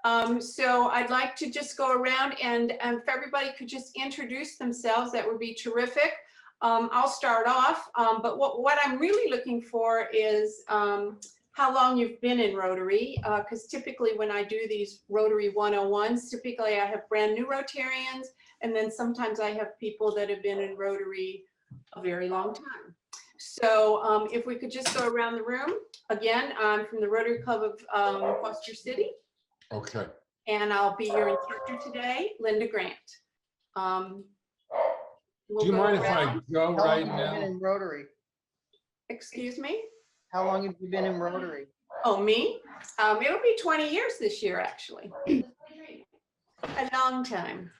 So I'd like to just go around and if everybody could just introduce themselves, that would be terrific. I'll start off, but what I'm really looking for is how long you've been in Rotary, because typically when I do these Rotary 101s, typically I have brand new Rotarians, and then sometimes I have people that have been in Rotary a very long time. So if we could just go around the room. Again, I'm from the Rotary Club of Foster City. Okay. And I'll be your instructor today, Linda Grant. Do you mind if I go right How long have you been now? in Rotary? Excuse me? How long have you been in Rotary? Oh, me? It'll be 20 years this year, actually. A long time.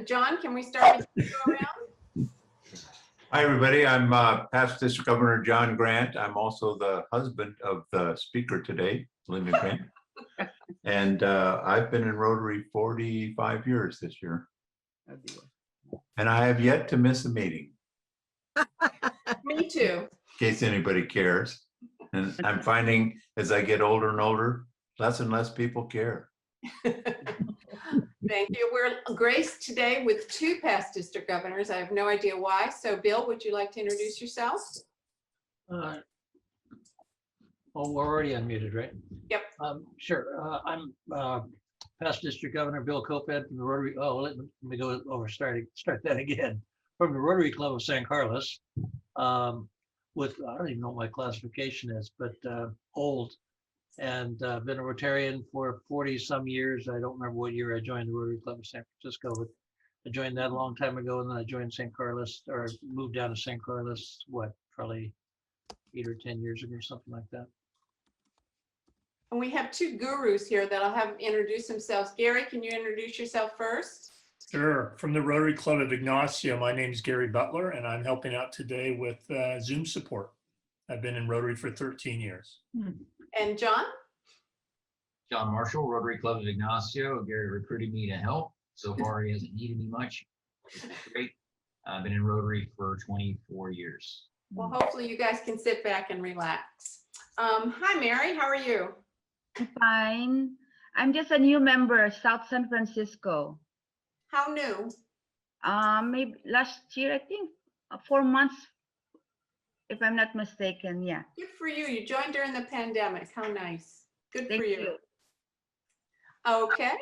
John, can we start with you go around? Hi, everybody. I'm Past District Governor John Grant. I'm also the husband of the speaker today, Linda Grant. And I've been in Rotary 45 years this year. And I have yet to miss a meeting, Me too. in case anybody cares. And I'm finding as I get older and older, less and less people care. Thank you. We're graced today with two past district governors. I have no idea why. So Bill, would you like to introduce yourself? Oh, we're already unmuted, right? Yep. Sure. I'm past District Governor Bill Coped from the Rotary. Oh, let me go over start that again. From the Rotary Club of San Carlos. With I don't even know what my classification is, but old, and been a Rotarian for 40 some years. I don't remember what year I joined the Rotary Club of San Francisco, but I joined that a long time ago, and then I joined San Carlos, or moved down to San Carlos. What, probably 8 or 10 years ago, something like that. And we have two gurus here that I'll have introduce themselves. Gary, can you introduce yourself first? Sure. From the Rotary Club of Ignacio, my name is Gary Butler, and I'm helping out today with Zoom support. I've been in Rotary for 13 years. And John? John Marshall, Rotary Club of Ignacio. Gary recruited me to help. So far, he hasn't needed me much. It's great. I've been in Rotary for 24 years. Well, hopefully you guys can sit back and relax. Hi, Mary. How are you? Fine. I'm just a new member, South San Francisco. How new? Maybe last year, I think 4 months, if I'm not mistaken. Yeah. Good for you. You joined during the pandemic. How nice. Good Thank for you. you. Okay.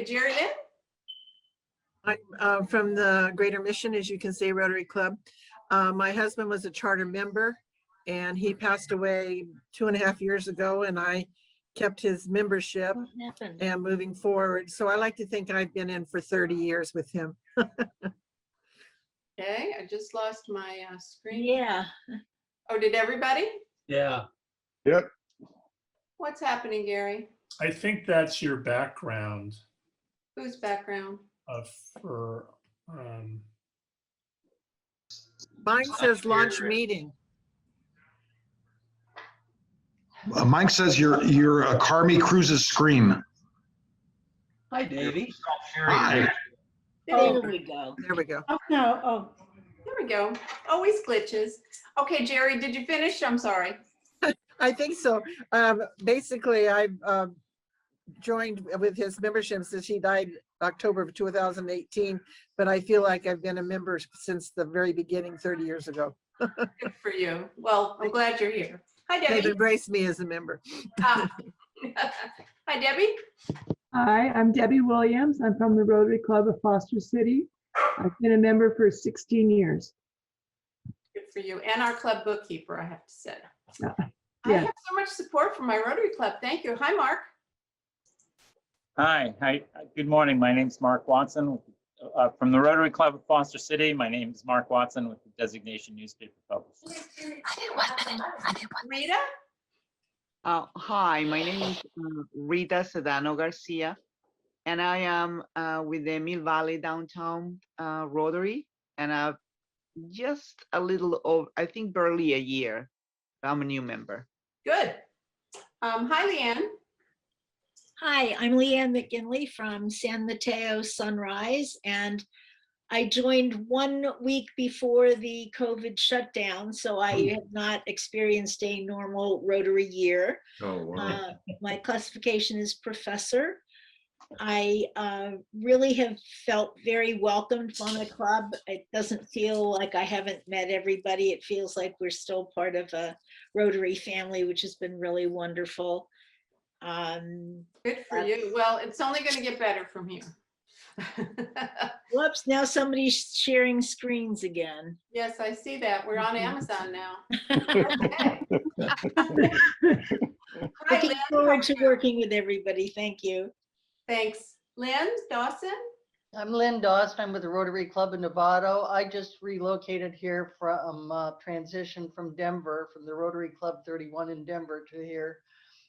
Jerry Lynn? I'm from the Greater Mission, as you can see, Rotary Club. My husband was a charter member, and he passed away 2.5 years ago, and I kept his membership and moving forward. So I like to think I've been in for 30 years with him. Okay, I just lost my screen. Yeah. Oh, did everybody? Yeah. Yep. What's happening, Gary? I think that's your background Whose background? for Mine says launch meeting. Mike says you're a Carmi Cruz's screen. Hi, Davey. Hi. There we go. There we go. Oh, no. Oh, There we go. Always glitches. Okay, Jerry, did you finish? I'm sorry. I think so. Basically, I've joined with his membership since he died October of 2018, but I feel like I've been a member since the very beginning 30 years ago. Good for you. Well, I'm glad you're here. Hi, They've Debbie. embraced me as a member. Hi, Debbie. Hi, I'm Debbie Williams. I'm from the Rotary Club of Foster City. I've been a member for 16 years. Good for you. And our club bookkeeper, I have to say. I Yeah. have so much support from my Rotary Club. Thank you. Hi, Mark. Hi. Good morning. My name's Mark Watson from the Rotary Club of Foster City. My name is Mark Watson with the designation newspaper publisher. Rita? Hi, my name is Rita Sedano Garcia, and I am with the Mill Valley Downtown Rotary, and just a little over, I think barely a year. I'm a new member. Good. Hi, Leanne. hi, I'm Leanne McGinley from San Mateo Sunrise, and I joined 1 week before the COVID shutdown, so I have not experienced a normal Rotary year. Oh, wow. My classification is professor. I really have felt very welcomed on the club. It doesn't feel like I haven't met everybody. It feels like we're still part of a Rotary family, which has been really wonderful. Good for you. Well, it's only going to get better from here. Whoops, now somebody's sharing screens again. Yes, I see that. We're on Amazon now. Okay. Hi, Looking Lynn. forward to working with everybody. Thank you. Thanks. Lynn Dawson? I'm Lynn Dawson. I'm with the Rotary Club in Novato. I just relocated here from transition from Denver, from the Rotary Club 31 in Denver to here.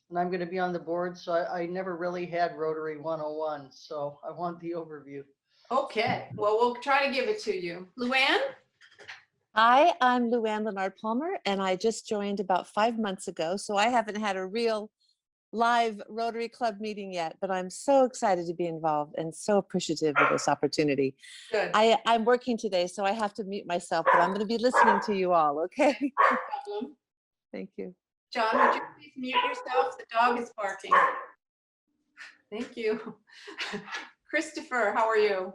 And I'm going to be on the board. So I never really had Rotary 101. So I want the overview. Okay. Well, we'll try to give it to you. Luann? Hi, I'm Luann Leonard-Palmer, and I just joined about 5 months ago. So I haven't had a real live Rotary Club meeting yet, but I'm so excited to be involved and so appreciative of this opportunity. Good. I'm working today, so I have to mute myself, but I'm going to be listening to you all, okay? No problem. Thank you. John, would you please mute yourself? The dog is barking. Thank you. Christopher, how are you?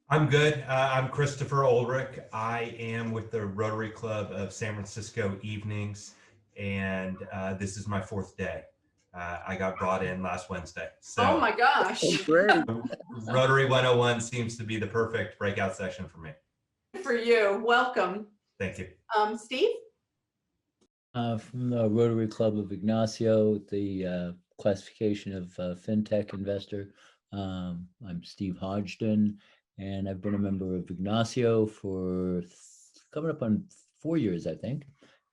I'm good. I'm Christopher Ulrich. I am with the Rotary Club of San Francisco Evenings, and this is my 4th day. I got brought in last Wednesday. So Oh my gosh. Rotary 101 seems to be the perfect breakout session for me. Good for you. Welcome. Thank you. Steve? From the Rotary Club of Ignacio, the classification of FinTech investor. I'm Steve Hodgson, and I've been a member of Ignacio for coming up on 4 years, I think.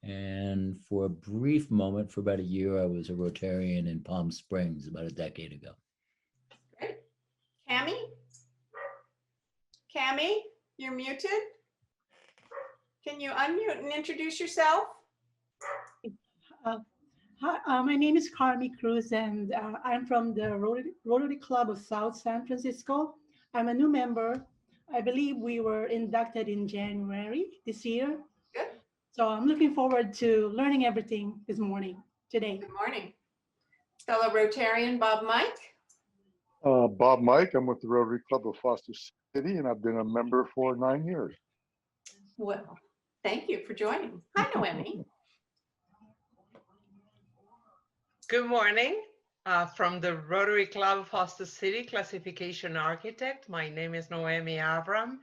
And for a brief moment, for about a year, I was a Rotarian in Palm Springs about a decade ago. Great. Cami? Cami, you're muted. Can you unmute and introduce yourself? Hi, my name is Carmi Cruz, and I'm from the Rotary Club of South San Francisco. I'm a new member. I believe we were inducted in January this year. Good. So I'm looking forward to learning everything today. Good morning. Fellow Rotarian Bob Mike. Bob Mike, I'm with the Rotary Club of Foster City, and I've been a member for 9 years. Well, thank you for joining. Hi, Noemi. Good morning. From the Rotary Club of Foster City, Classification Architect. My name is Noemi Avram,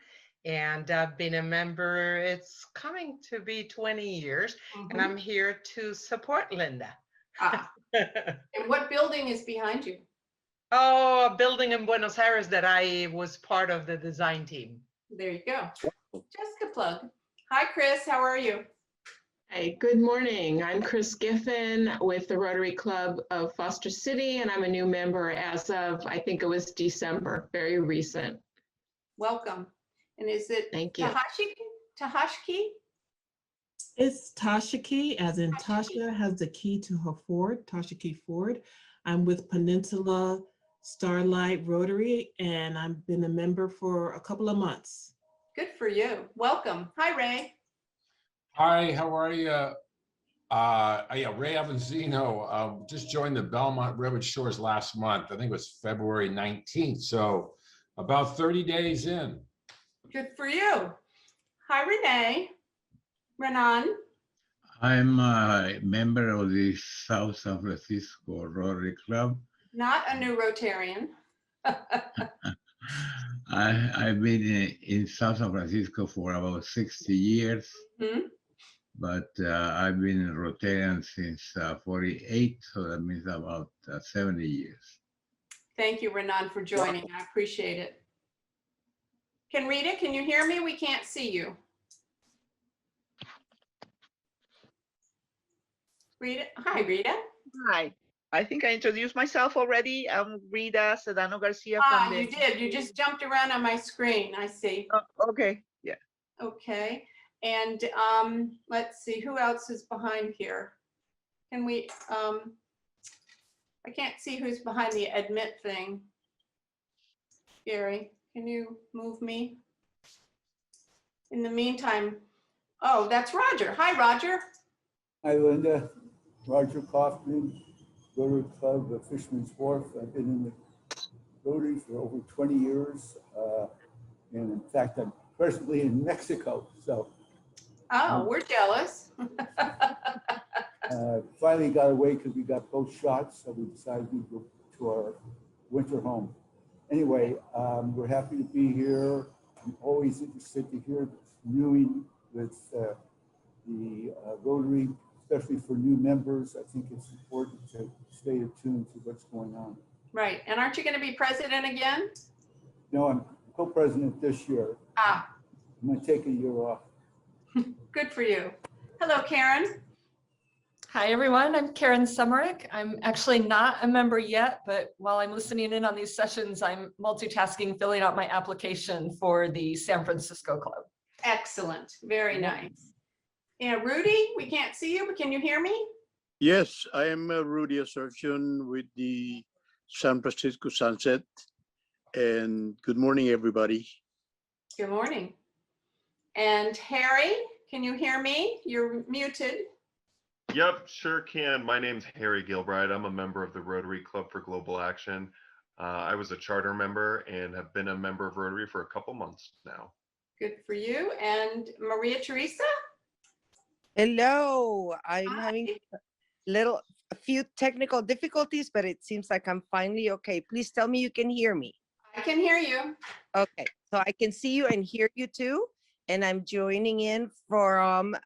and I've been a member, it's coming to be 20 years, and I'm here to support Linda. And what building is behind you? Oh, a building in Buenos Aires that I was part of the design team. There you go. Jessica plug. Hi, Chris. How are you? Hey, good morning. I'm Chris Giffen with the Rotary Club of Foster City, and I'm a new member as of, I think it was December, very recent. Welcome. And is it Thank you. Tahashki? It's Tashiki, as in Tasha has the key to her Ford, Tashiki Ford. I'm with Peninsula Starlight Rotary, and I've been a member for a couple of months. Good for you. Welcome. Hi, Ray. Hi, how are you? Yeah, Ray Avanzino. Just joined the Belmont Redwood Shores last month. I think it was February 19th. So about 30 days in. Good for you. Hi, Renee. Renan. I'm a member of the South San Francisco Rotary Club. Not a new Rotarian. I've been in South San Francisco for about 60 years, but I've been a Rotarian since 48, so that means about 70 years. Thank you, Renan, for joining. I appreciate it. Rita, can you hear me? We can't see you. Rita, hi, Rita. Hi. I think I introduced myself already. I'm Rita Sedano Garcia. From You did. You just jumped around on my screen. I see. Okay. Yeah. Okay. And let's see, who else is behind here? Can we, I can't see who's behind the admit thing. Gary, Can you move me? In the meantime, oh, that's Roger. Hi, Roger. Hi, Linda. Roger Kaufman, Rotary Club of Fisherman's Wharf. I've been in the Rotary for over 20 years. And in fact, I'm presently in Mexico. So Oh, we're jealous. finally got away because we got both shots. So we decided to go to our winter home. Anyway, we're happy to be here. I'm always interested to hear what's new with the Rotary, especially for new members. I think it's important to stay attuned to what's going on. Right. And aren't you going to be president again? No, I'm co-president this year. Ah, I'm going to take a year off. good for you. Hello, Karen. Hi, everyone. I'm Karen Summerick. I'm actually not a member yet, but while I'm listening in on these sessions, I'm multitasking, filling out my application for the San Francisco Club. Excellent. Very nice. Yeah, Rudy, we can't see you, but can you hear me? Yes, I am Rudy Assertion with the San Francisco Sunset. And good morning, everybody. Good morning. And Harry, can you hear me? You're muted. Yep, sure can. My name's Harry Gilbride. I'm a member of the Rotary Club for Global Action. I was a charter member and have been a member of Rotary for a couple months now. Good for you. And Maria Teresa? Hello, I'm having a few technical difficulties, but it seems like I'm finally okay. Please tell me you can hear me. I can hear you. Okay, so I can see you and hear you too. And I'm joining in from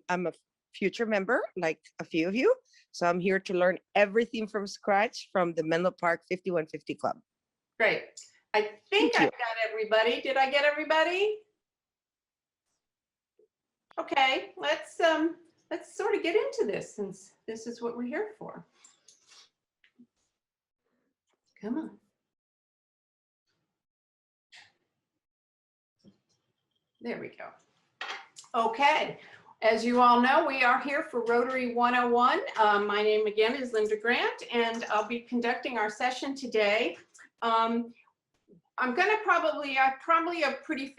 I'm a future member, like a few of you. So I'm here to learn everything from scratch from the Menlo Park 5150 Club. Great. I think I've got everybody. Did I get everybody? Okay, let's sort of get into this since this is what we're here for. Come on. There we go. Okay, as you all know, we are here for Rotary 101. My name again is Linda Grant, and I'll be conducting our session today. I'm probably a pretty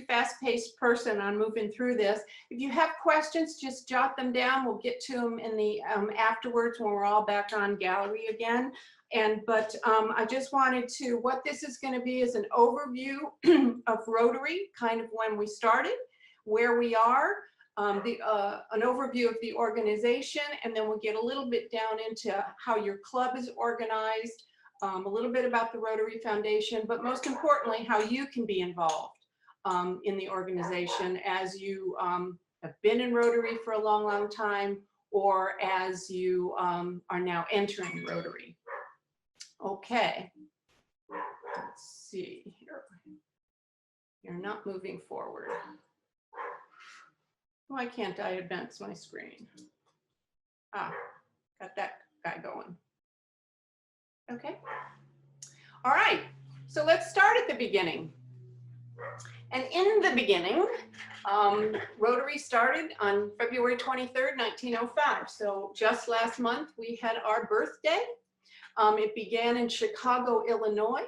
fast-paced person on moving through this. If you have questions, just jot them down. We'll get to them in the afterwards when we're all back on gallery again. But I just wanted to, what this is going to be is an overview of Rotary, kind of when we started, where we are, an overview of the organization, and then we'll get a little bit down into how your club is organized, a little bit about the Rotary Foundation, but most importantly, how you can be involved in the organization as you have been in Rotary for a long, long time, or as you are now entering Rotary. Okay, let's see here. You're not moving forward. Why can't I advance my screen? Ah, got that guy going. Okay. All right. So let's start at the beginning. And in the beginning, Rotary started on February 23rd, 1905. So just last month, we had our birthday. It began in Chicago, Illinois,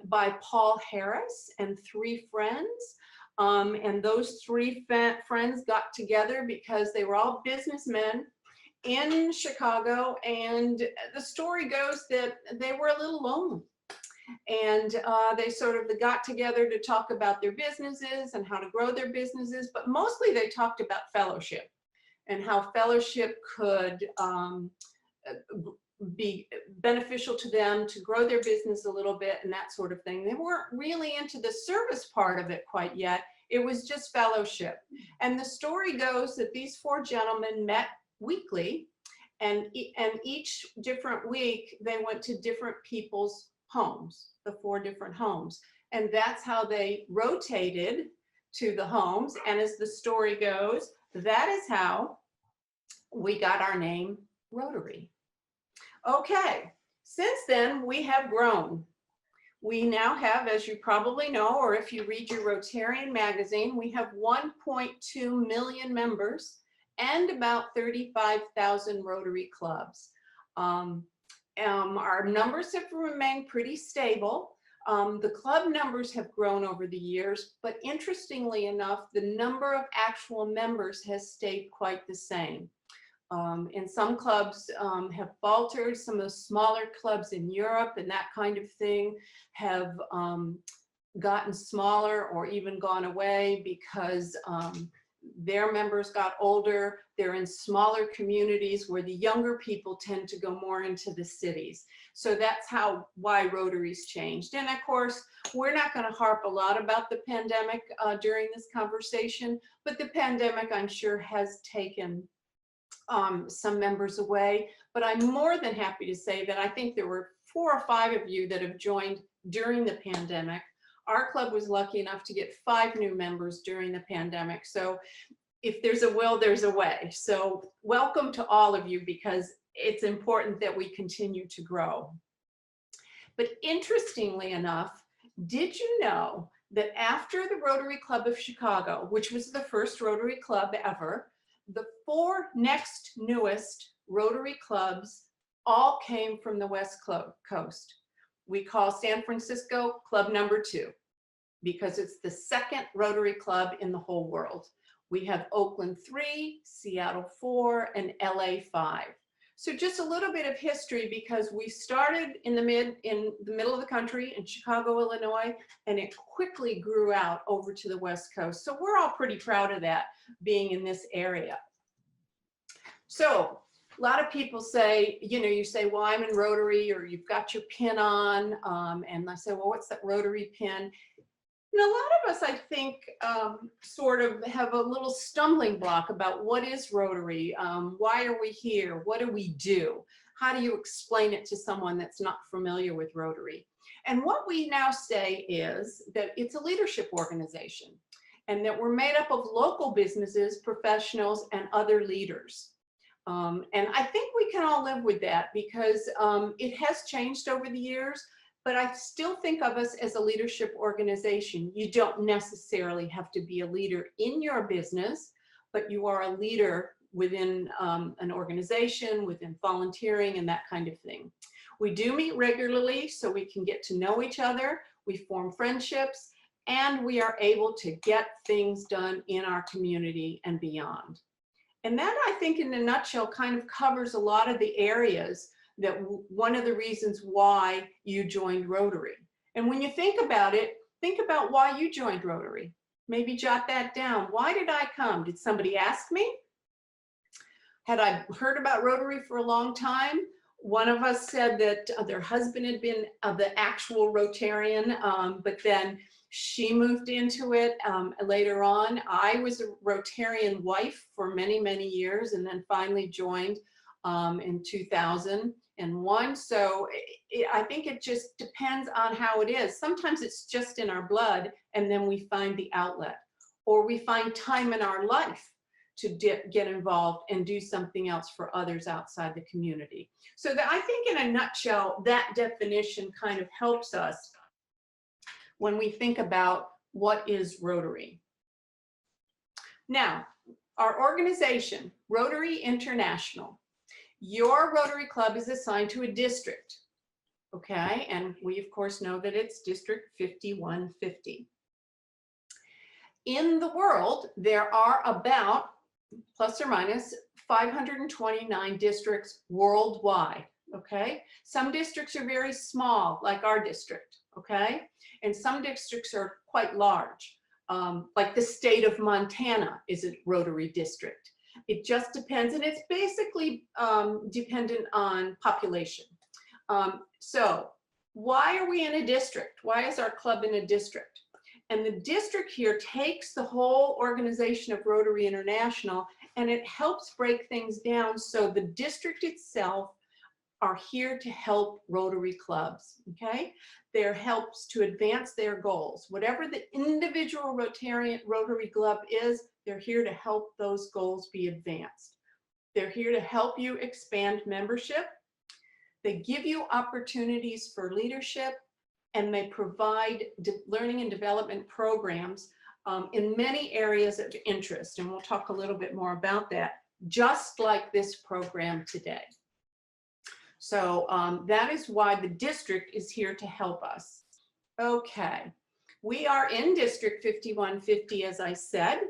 by Paul Harris and 3 friends. And those 3 friends got together because they were all businessmen in Chicago, and the story goes that they were a little lonely, and they sort of got together to talk about their businesses and how to grow their businesses, but mostly they talked about fellowship and how fellowship could be beneficial to them to grow their business a little bit and that sort of thing. They weren't really into the service part of it quite yet. It was just fellowship. And the story goes that these 4 gentlemen met weekly, and each different week they went to different people's homes, the 4 different homes, and that's how they rotated to the homes. And as the story goes, that is how we got our name Rotary. Okay, since then we have grown. We now have, as you probably know, or if you read your Rotarian magazine, we have 1.2 million members and about 35,000 Rotary clubs. Our numbers have remained pretty stable. The club numbers have grown over the years, but interestingly enough, the number of actual members has stayed quite the same. And some clubs have faltered. Some of the smaller clubs in Europe and that kind of thing have gotten smaller or even gone away because their members got older. They're in smaller communities where the younger people tend to go more into the cities. So that's why Rotary's changed. And of course, we're not going to harp a lot about the pandemic during this conversation, but the pandemic, I'm sure, has taken some members away. But I'm more than happy to say that I think there were 4 or 5 of you that have joined during the pandemic. Our club was lucky enough to get 5 new members during the pandemic. So if there's a will, there's a way. So welcome to all of you, because it's important that we continue to grow. But interestingly enough, did you know that after the Rotary Club of Chicago, which was the first Rotary Club ever, the 4 next newest Rotary clubs all came from the West Coast? We call San Francisco Club number 2 because it's the 2nd Rotary Club in the whole world. We have Oakland 3, Seattle 4, and LA 5. So just a little bit of history, because we started in the middle of the country in Chicago, Illinois, and it quickly grew out over to the West Coast. So we're all pretty proud of that, being in this area. So a lot of people say, you say, well, I'm in Rotary, or you've got your pin on, and I say, well, what's that Rotary pin? And a lot of us, I think, sort of have a little stumbling block about what is Rotary, why are we here, what do we do? How do you explain it to someone that's not familiar with Rotary? And what we now say is that it's a leadership organization, and that we're made up of local businesses, professionals, and other leaders. And I think we can all live with that, because it has changed over the years. But I still think of us as a leadership organization. You don't necessarily have to be a leader in your business, but you are a leader within an organization, within volunteering and that kind of thing. We do meet regularly so we can get to know each other. We form friendships, and we are able to get things done in our community and beyond. And that, I think, in a nutshell, kind of covers a lot of the areas that one of the reasons why you joined Rotary. And when you think about it, think about why you joined Rotary. Maybe jot that down. Why did I come? Did somebody ask me? Had I heard about Rotary for a long time? One of us said that their husband had been the actual Rotarian, but then she moved into it later on. I was a Rotarian wife for many, many years, and then finally joined in 2001. So I think it just depends on how it is. Sometimes it's just in our blood, and then we find the outlet, or we find time in our life to get involved and do something else for others outside the community. So I think in a nutshell, that definition kind of helps us when we think about what is Rotary. Now, our organization, Rotary International. Your Rotary Club is assigned to a district, okay? And we, of course, know that it's District 5150. In the world, there are about, plus or minus, 529 districts worldwide, okay? Some districts are very small, like our district, okay? And some districts are quite large, like the state of Montana is a Rotary district. It just depends, and it's basically dependent on population. So why are we in a district? Why is our club in a district? And the district here takes the whole organization of Rotary International, and it helps break things down so the district itself are here to help Rotary clubs, okay? There helps to advance their goals. Whatever the individual Rotary club is, they're here to help those goals be advanced. They're here to help you expand membership. They give you opportunities for leadership, and they provide learning and development programs in many areas of interest. And we'll talk a little bit more about that, just like this program today. So that is why the district is here to help us. Okay, we are in District 5150, as I said.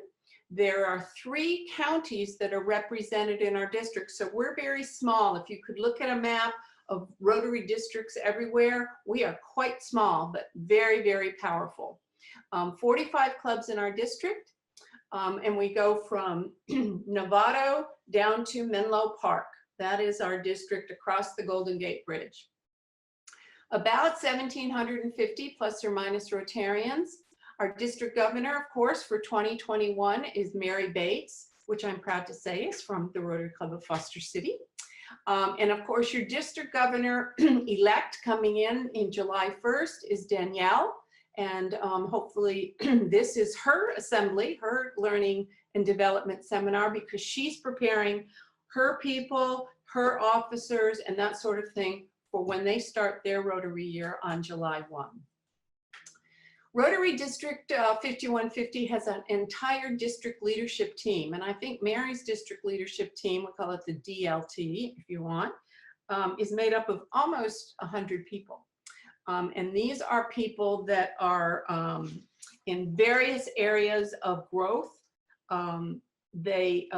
There are 3 counties that are represented in our district, so we're very small. If you could look at a map of Rotary districts everywhere, we are quite small, but very, very powerful. 45 clubs in our district, and we go from Novato down to Menlo Park. That is our district across the Golden Gate Bridge. About 1,750 plus or minus Rotarians. Our district governor, of course, for 2021 is Mary Bates, which I'm proud to say is from the Rotary Club of Foster City. And of course, your district governor elect coming in July 1st is Danielle. And hopefully this is her assembly, her learning and development seminar, because she's preparing her people, her officers, and that sort of thing for when they start their Rotary year on July 1. Rotary District 5150 has an entire district leadership team, and I think Mary's district leadership team, we call it the DLT if you want, is made up of almost 100 people. And these are people that are in various areas of growth. They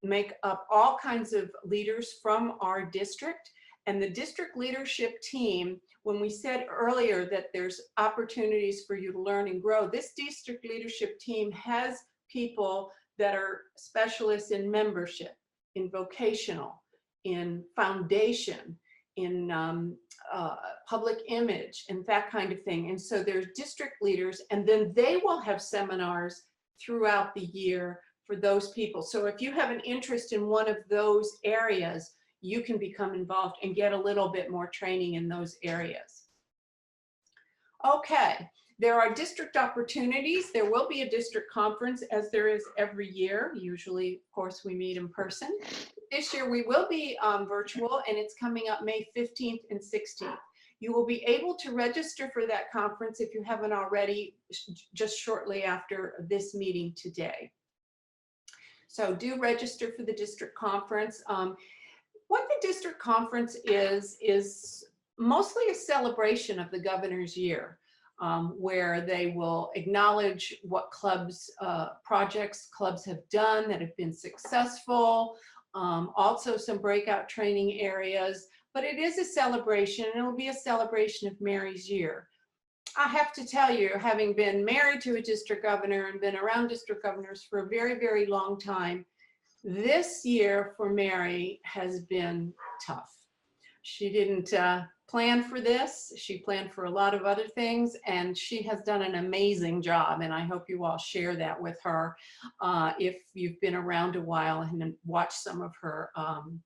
make up all kinds of leaders from our district. And the district leadership team, when we said earlier that there's opportunities for you to learn and grow, this district leadership team has people that are specialists in membership, in vocational, in foundation, in public image, and that kind of thing. And so there's district leaders, and then they will have seminars throughout the year for those people. So if you have an interest in one of those areas, you can become involved and get a little bit more training in those areas. Okay, there are district opportunities. There will be a district conference, as there is every year. Usually, of course, we meet in person. This year we will be virtual, and it's coming up May 15th and 16th. You will be able to register for that conference if you haven't already, just shortly after this meeting today. So do register for the district conference. What the district conference is mostly a celebration of the governor's year, where they will acknowledge what clubs, projects clubs have done that have been successful, also some breakout training areas, but it is a celebration, and it'll be a celebration of Mary's year. I have to tell you, having been married to a district governor and been around district governors for a very, very long time, this year for Mary has been tough. She didn't plan for this. She planned for a lot of other things, and she has done an amazing job. And I hope you all share that with her if you've been around a while and watched some of her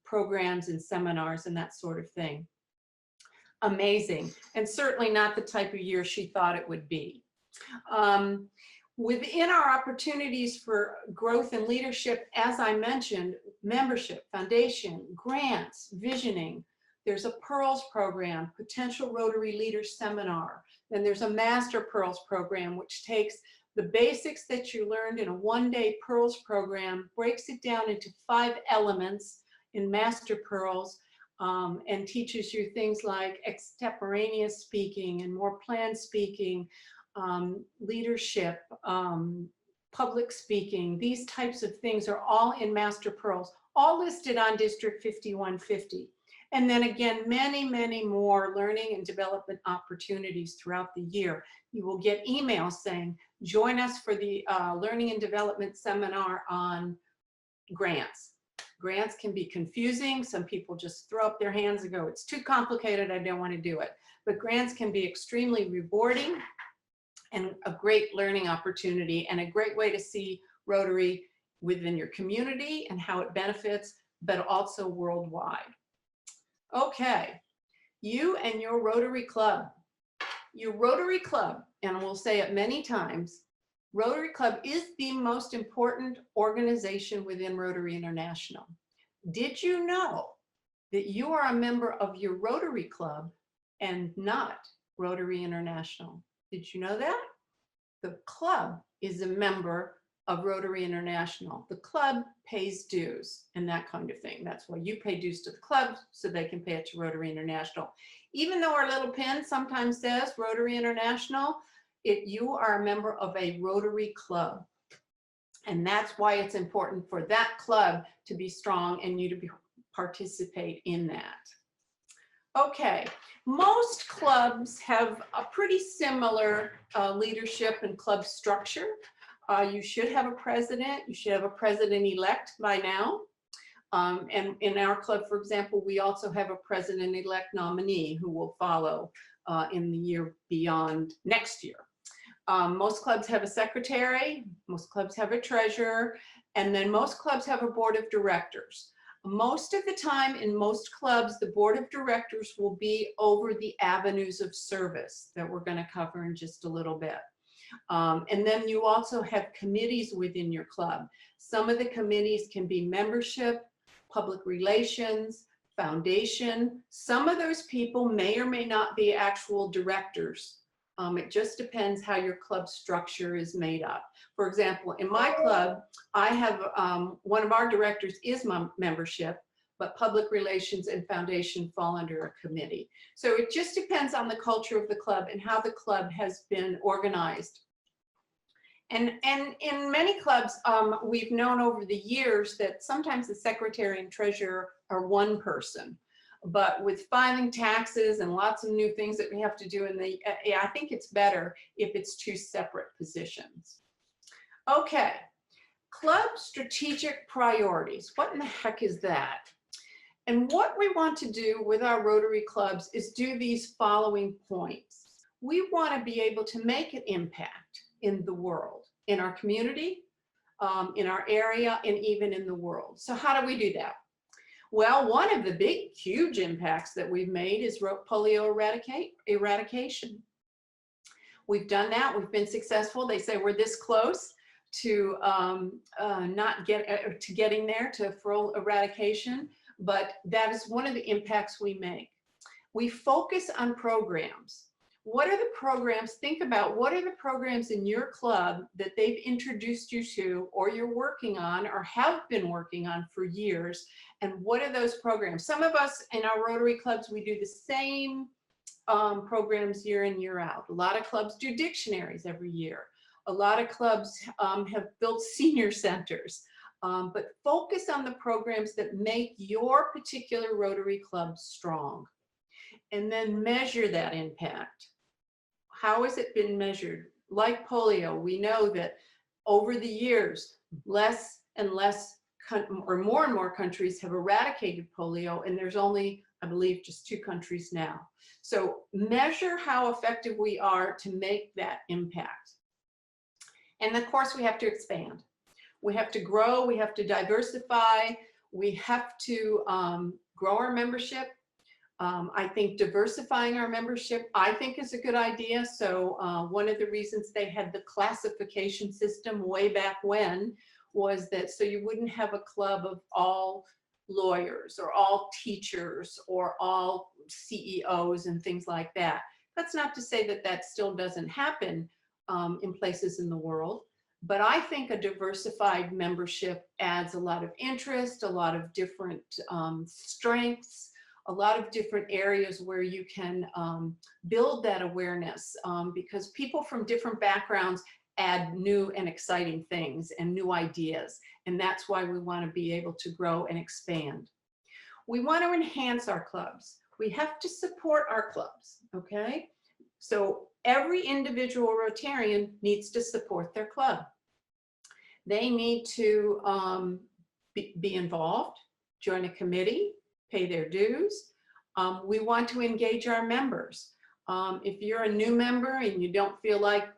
programs and seminars and that sort of thing. Amazing, and certainly not the type of year she thought it would be. Within our opportunities for growth and leadership, as I mentioned, membership, foundation, grants, visioning. There's a Pearls program, Potential Rotary Leader Seminar. Then there's a Master Pearls program, which takes the basics that you learned in a one-day Pearls program, breaks it down into 5 elements in Master Pearls, and teaches you things like extemporaneous speaking and more planned speaking, leadership, public speaking. These types of things are all in Master Pearls, all listed on District 5150. And then again, many, many more learning and development opportunities throughout the year. You will get emails saying, join us for the learning and development seminar on grants. Grants can be confusing. Some people just throw up their hands and go, it's too complicated, I don't want to do it. But grants can be extremely rewarding and a great learning opportunity and a great way to see Rotary within your community and how it benefits, but also worldwide. Okay, you and your Rotary Club. Your Rotary Club, and we'll say it many times, Rotary Club is the most important organization within Rotary International. Did you know that you are a member of your Rotary Club and not Rotary International? Did you know that? The club is a member of Rotary International. The club pays dues and that kind of thing. That's why you pay dues to the club so they can pay it to Rotary International. Even though our little pin sometimes says Rotary International, you are a member of a Rotary club. And that's why it's important for that club to be strong and you to participate in that. Okay, most clubs have a pretty similar leadership and club structure. You should have a president. You should have a president-elect by now. And in our club, for example, we also have a president-elect nominee who will follow in the year beyond next year. Most clubs have a secretary, most clubs have a treasurer, and then most clubs have a board of directors. Most of the time in most clubs, the board of directors will be over the avenues of service that we're going to cover in just a little bit. And then you also have committees within your club. Some of the committees can be membership, public relations, foundation. Some of those people may or may not be actual directors. It just depends how your club structure is made up. For example, in my club, I have one of our directors is my membership, but public relations and foundation fall under a committee. So it just depends on the culture of the club and how the club has been organized. And in many clubs, we've known over the years that sometimes the secretary and treasurer are one person. But with filing taxes and lots of new things that we have to do in the, I think it's better if it's two separate positions. Okay, club strategic priorities. What in the heck is that? And what we want to do with our Rotary clubs is do these following points. We want to be able to make an impact in the world, in our community, in our area, and even in the world. So how do we do that? Well, one of the big, huge impacts that we've made is polio eradication. We've done that. We've been successful. They say we're this close to getting there to full eradication, but that is one of the impacts we make. We focus on programs. What are the programs? Think about what are the programs in your club that they've introduced you to, or you're working on, or have been working on for years, and what are those programs? Some of us in our Rotary clubs, we do the same programs year in, year out. A lot of clubs do dictionaries every year. A lot of clubs have built senior centers, but focus on the programs that make your particular Rotary club strong. And then measure that impact. How has it been measured? Like polio, we know that over the years, less and less, or more and more countries have eradicated polio, and there's only, I believe, just 2 countries now. So measure how effective we are to make that impact. And of course, we have to expand. We have to grow, we have to diversify, we have to grow our membership. I think diversifying our membership, I think, is a good idea. So one of the reasons they had the classification system way back when was that so you wouldn't have a club of all lawyers or all teachers or all CEOs and things like that. That's not to say that that still doesn't happen in places in the world, but I think a diversified membership adds a lot of interest, a lot of different strengths, a lot of different areas where you can build that awareness because people from different backgrounds add new and exciting things and new ideas. And that's why we want to be able to grow and expand. We want to enhance our clubs. We have to support our clubs, okay? So every individual Rotarian needs to support their club. They need to be involved, join a committee, pay their dues. We want to engage our members. If you're a new member and you don't feel like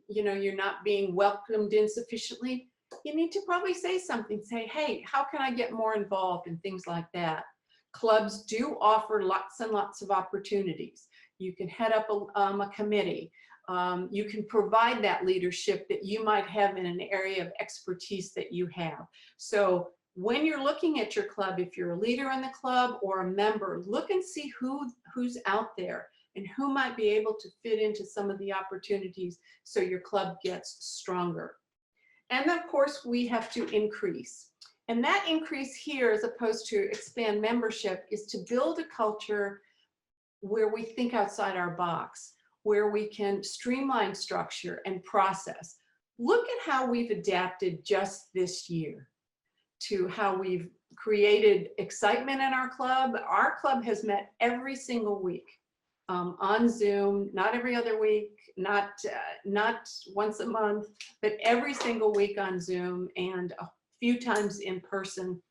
you're not being welcomed in sufficiently, you need to probably say something. Say, hey, how can I get more involved and things like that. Clubs do offer lots and lots of opportunities. You can head up a committee. You can provide that leadership that you might have in an area of expertise that you have. So when you're looking at your club, if you're a leader in the club or a member, look and see who's out there and who might be able to fit into some of the opportunities so your club gets stronger. And of course, we have to increase. And that increase here, as opposed to expand membership, is to build a culture where we think outside our box, where we can streamline structure and process. Look at how we've adapted just this year to how we've created excitement in our club. Our club has met every single week on Zoom, not every other week, not once a month, but every single week on Zoom, and a few times in person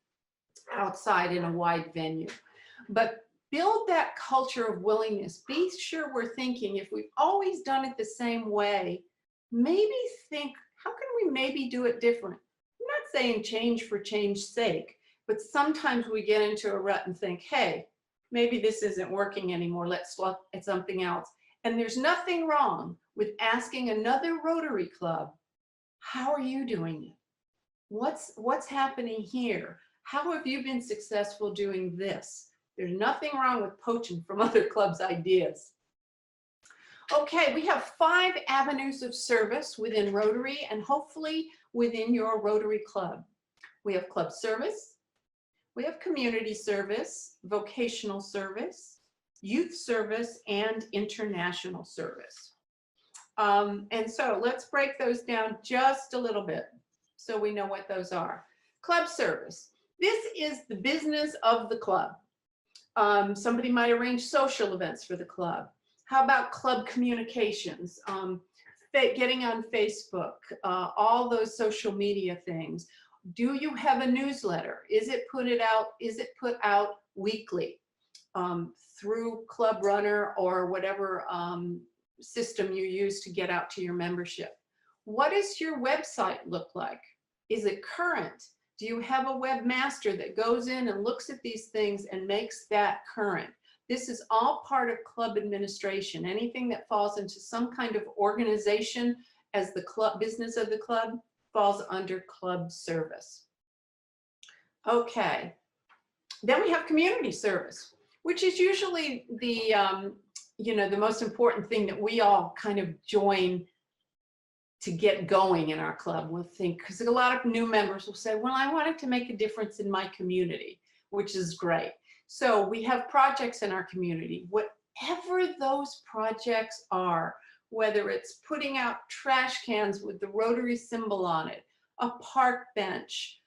outside in a wide venue. But build that culture of willingness. Be sure we're thinking, if we've always done it the same way, maybe think, how can we maybe do it different? I'm not saying change for change's sake, but sometimes we get into a rut and think, hey, maybe this isn't working anymore. Let's look at something else. And there's nothing wrong with asking another Rotary Club, how are you doing it? What's happening here? How have you been successful doing this? There's nothing wrong with poaching from other clubs' ideas. Okay, we have 5 avenues of service within Rotary and hopefully within your Rotary Club. We have club service, we have community service, vocational service, youth service, and international service. And so let's break those down just a little bit so we know what those are. Club service. This is the business of the club. Somebody might arrange social events for the club. How about club communications? Getting on Facebook, all those social media things. Do you have a newsletter? Is it put out weekly through Club Runner or whatever system you use to get out to your membership? What does your website look like? Is it current? Do you have a webmaster that goes in and looks at these things and makes that current? This is all part of club administration. Anything that falls into some kind of organization as the club business of the club falls under club service. Okay, then we have community service, which is usually the the most important thing that we all kind of join to get going in our club. We'll think, because a lot of new members will say, well, I wanted to make a difference in my community, which is great. So we have projects in our community, whatever those projects are, whether it's putting out trash cans with the Rotary symbol on it, a park bench,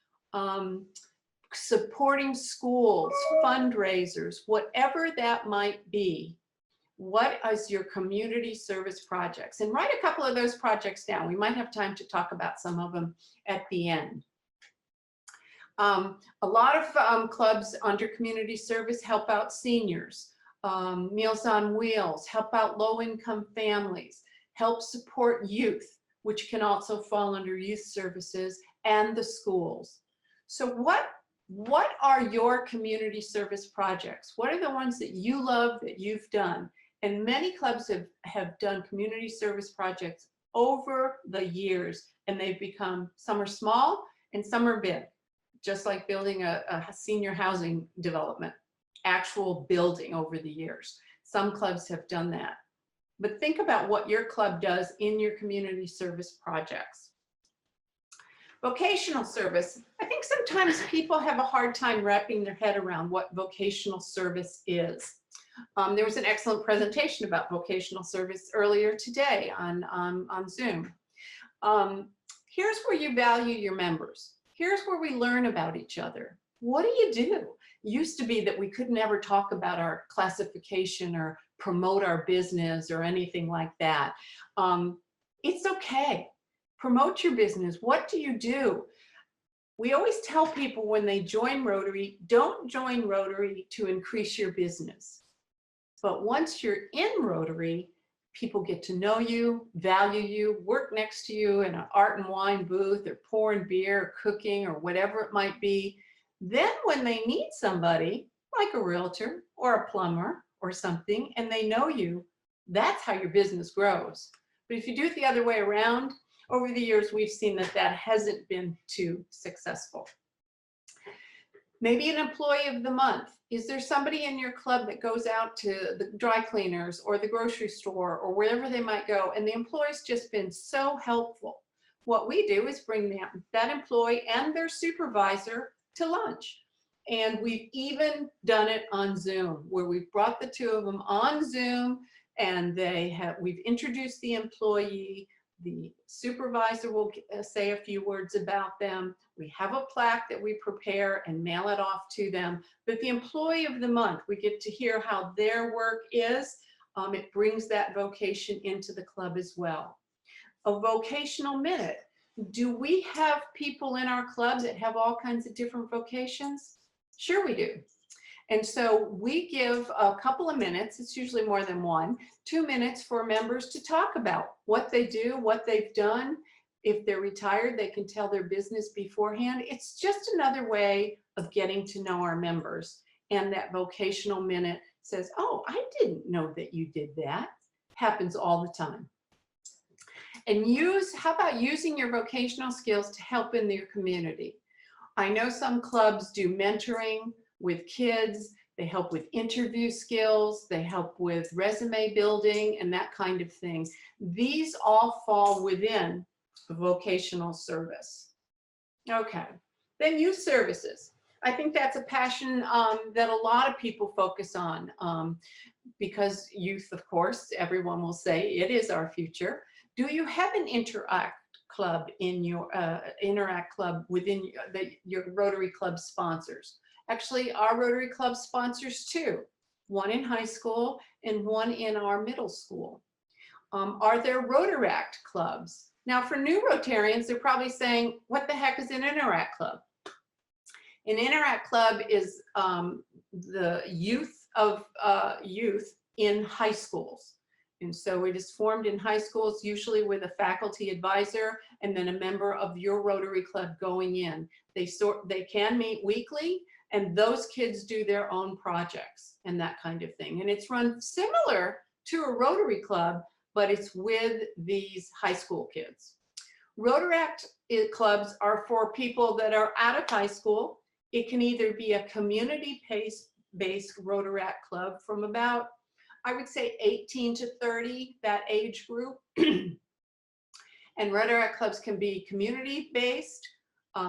supporting schools, fundraisers, whatever that might be. What is your community service projects? And write a couple of those projects down. We might have time to talk about some of them at the end. A lot of clubs under community service help out seniors, Meals on Wheels, help out low-income families, help support youth, which can also fall under youth services, and the schools. So what are your community service projects? What are the ones that you love that you've done? And many clubs have done community service projects over the years, and they've become, some are small and some are big, just like building a senior housing development, actual building over the years. Some clubs have done that. But think about what your club does in your community service projects. Vocational service. I think sometimes people have a hard time wrapping their head around what vocational service is. There was an excellent presentation about vocational service earlier today on Zoom. Here's where you value your members. Here's where we learn about each other. What do you do? It used to be that we could never talk about our classification or promote our business or anything like that. It's okay. Promote your business. What do you do? We always tell people when they join Rotary, don't join Rotary to increase your business. But once you're in Rotary, people get to know you, value you, work next to you in an art and wine booth or pouring beer or cooking or whatever it might be. Then when they need somebody, like a realtor or a plumber or something, and they know you, that's how your business grows. But if you do it the other way around, over the years, we've seen that that hasn't been too successful. Maybe an employee of the month. Is there somebody in your club that goes out to the dry cleaners or the grocery store or wherever they might go, and the employee's just been so helpful? what we do is bring that employee and their supervisor to lunch. And we've even done it on Zoom, where we've brought the two of them on Zoom, and we've introduced the employee. The supervisor will say a few words about them. We have a plaque that we prepare and mail it off to them. But the employee of the month, we get to hear how their work is. It brings that vocation into the club as well. A vocational minute. Do we have people in our club that have all kinds of different vocations? Sure we do. And so we give a couple of minutes, it's usually more than 1, 2 minutes for members to talk about what they do, what they've done. If they're retired, they can tell their business beforehand. It's just another way of getting to know our members. And that vocational minute says, oh, I didn't know that you did that. Happens all the time. And how about using your vocational skills to help in your community? I know some clubs do mentoring with kids, they help with interview skills, they help with resume building and that kind of thing. These all fall within the vocational service. Okay, then youth services. I think that's a passion that a lot of people focus on because youth, of course, everyone will say it is our future. Do you have an Interact club in your Interact club within your Rotary Club sponsors? Actually, our Rotary Club sponsors 2, one in high school and one in our middle school. Are there Rotaract clubs? Now, for new Rotarians, they're probably saying, what the heck is an Interact club? An Interact club is the youth of youth in high schools. And so it is formed in high schools, usually with a faculty advisor and then a member of your Rotary Club going in. They can meet weekly, and those kids do their own projects and that kind of thing. And it's run similar to a Rotary Club, but it's with these high school kids. Rotaract clubs are for people that are out of high school. It can either be a community-based Rotaract club from about, I would say 18 to 30, that age group. And Rotaract clubs can be community-based,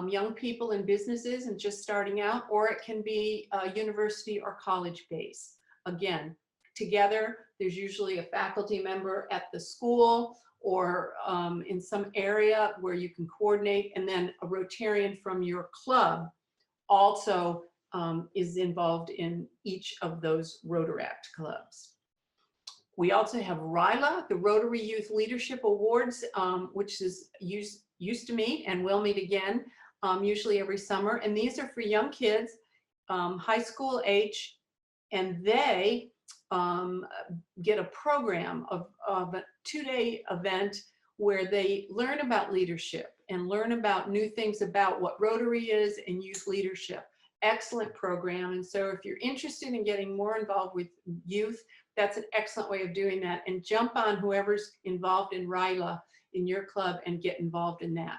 young people and businesses and just starting out, or it can be university or college-based. Again, together, there's usually a faculty member at the school or in some area where you can coordinate, and then a Rotarian from your club also is involved in each of those Rotaract clubs. We also have RYLA, the Rotary Youth Leadership Awards, which is used to meet and will meet again, usually every summer. And these are for young kids, high school age, and they get a program of a 2-day event where they learn about leadership and learn about new things about what Rotary is and youth leadership. Excellent program. And so if you're interested in getting more involved with youth, that's an excellent way of doing that. And jump on whoever's involved in RYLA in your club and get involved in that.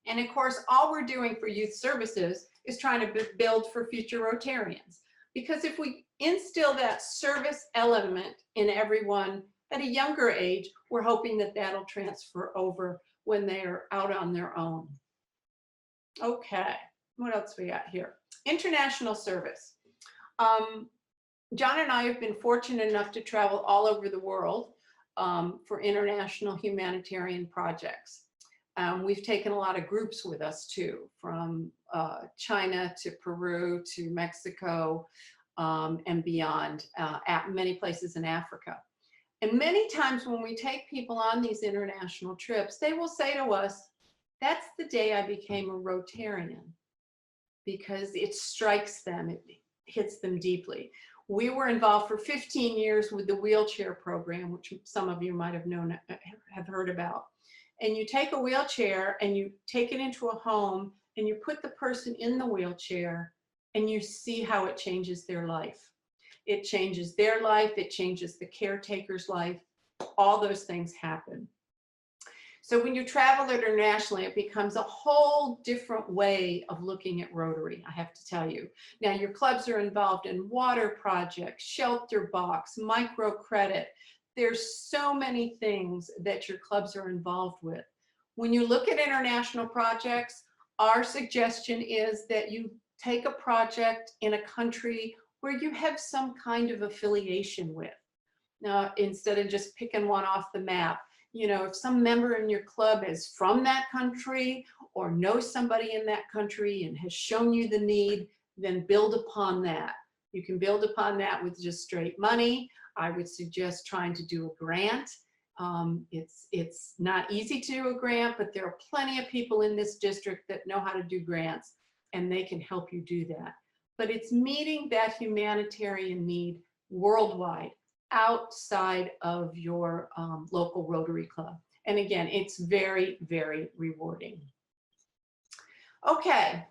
And of course, all we're doing for youth services is trying to build for future Rotarians. Because if we instill that service element in everyone at a younger age, we're hoping that that'll transfer over when they're out on their own. Okay, what else we got here? International service. John and I have been fortunate enough to travel all over the world for international humanitarian projects. We've taken a lot of groups with us too, from China to Peru to Mexico and beyond, at many places in Africa. And many times when we take people on these international trips, they will say to us, that's the day I became a Rotarian, because it strikes them, it hits them deeply. We were involved for 15 years with the wheelchair program, which some of you might have heard about. And you take a wheelchair and you take it into a home and you put the person in the wheelchair and you see how it changes their life. It changes their life, it changes the caretaker's life. All those things happen. So when you travel internationally, it becomes a whole different way of looking at Rotary, I have to tell you. Now, your clubs are involved in water projects, shelter box, microcredit. There's so many things that your clubs are involved with. When you look at international projects, our suggestion is that you take a project in a country where you have some kind of affiliation with. Now, instead of just picking one off the map, you know, if some member in your club is from that country or knows somebody in that country and has shown you the need, then build upon that. You can build upon that with just straight money. I would suggest trying to do a grant. It's not easy to do a grant, but there are plenty of people in this district that know how to do grants, and they can help you do that. But it's meeting that humanitarian need worldwide, outside of your local Rotary Club. And again, it's very, very rewarding. Okay,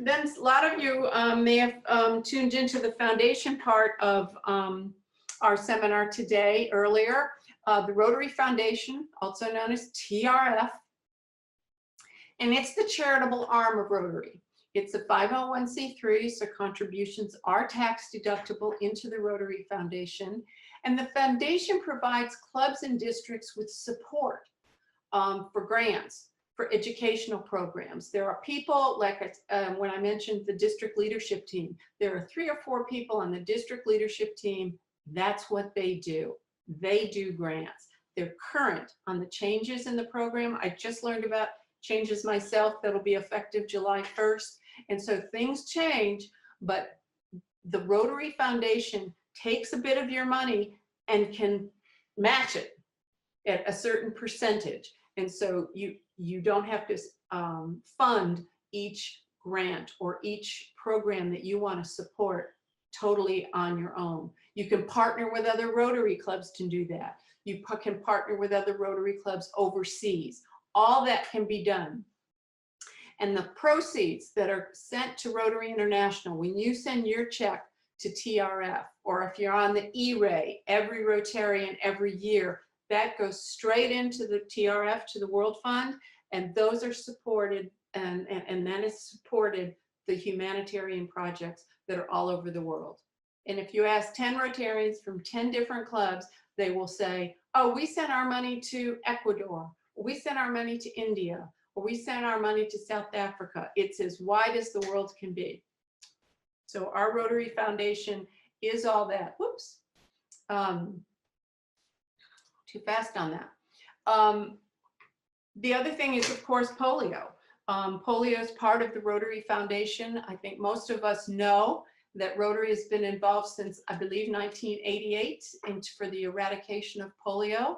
then a lot of you may have tuned into the foundation part of our seminar today earlier. The Rotary Foundation, also known as TRF, and it's the charitable arm of Rotary. It's a 501c3, so contributions are tax deductible into the Rotary Foundation. And the foundation provides clubs and districts with support for grants, for educational programs. There are people, like when I mentioned the district leadership team, there are 3 or 4 people on the district leadership team. That's what they do. They do grants. They're current on the changes in the program. I just learned about changes myself that'll be effective July 1st. And so things change, but the Rotary Foundation takes a bit of your money and can match it at a certain percentage. And so you don't have to fund each grant or each program that you want to support totally on your own. You can partner with other Rotary clubs to do that. You can partner with other Rotary clubs overseas. All that can be done. And the proceeds that are sent to Rotary International, when you send your check to TRF, or if you're on the E-Ray, every Rotarian every year, that goes straight into the TRF, to the World Fund, and those are supported, and that is supported the humanitarian projects that are all over the world. And if you ask 10 Rotarians from 10 different clubs, they will say, oh, we sent our money to Ecuador, or we sent our money to India, or we sent our money to South Africa. It's as wide as the world can be. So our Rotary Foundation is all that. Whoops. Too fast on that. The other thing is, of course, polio. Polio is part of the Rotary Foundation. I think most of us know that Rotary has been involved since, I believe, 1988 for the eradication of polio.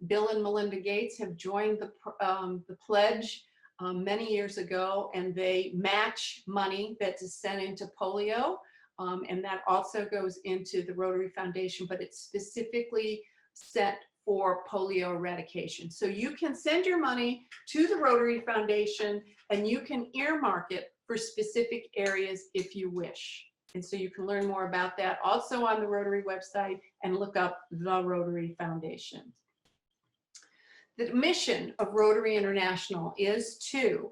Bill and Melinda Gates have joined the pledge many years ago, and they match money that is sent into polio, and that also goes into the Rotary Foundation, but it's specifically set for polio eradication. So you can send your money to the Rotary Foundation, and you can earmark it for specific areas if you wish. And so you can learn more about that also on the Rotary website and look up the Rotary Foundation. The mission of Rotary International is to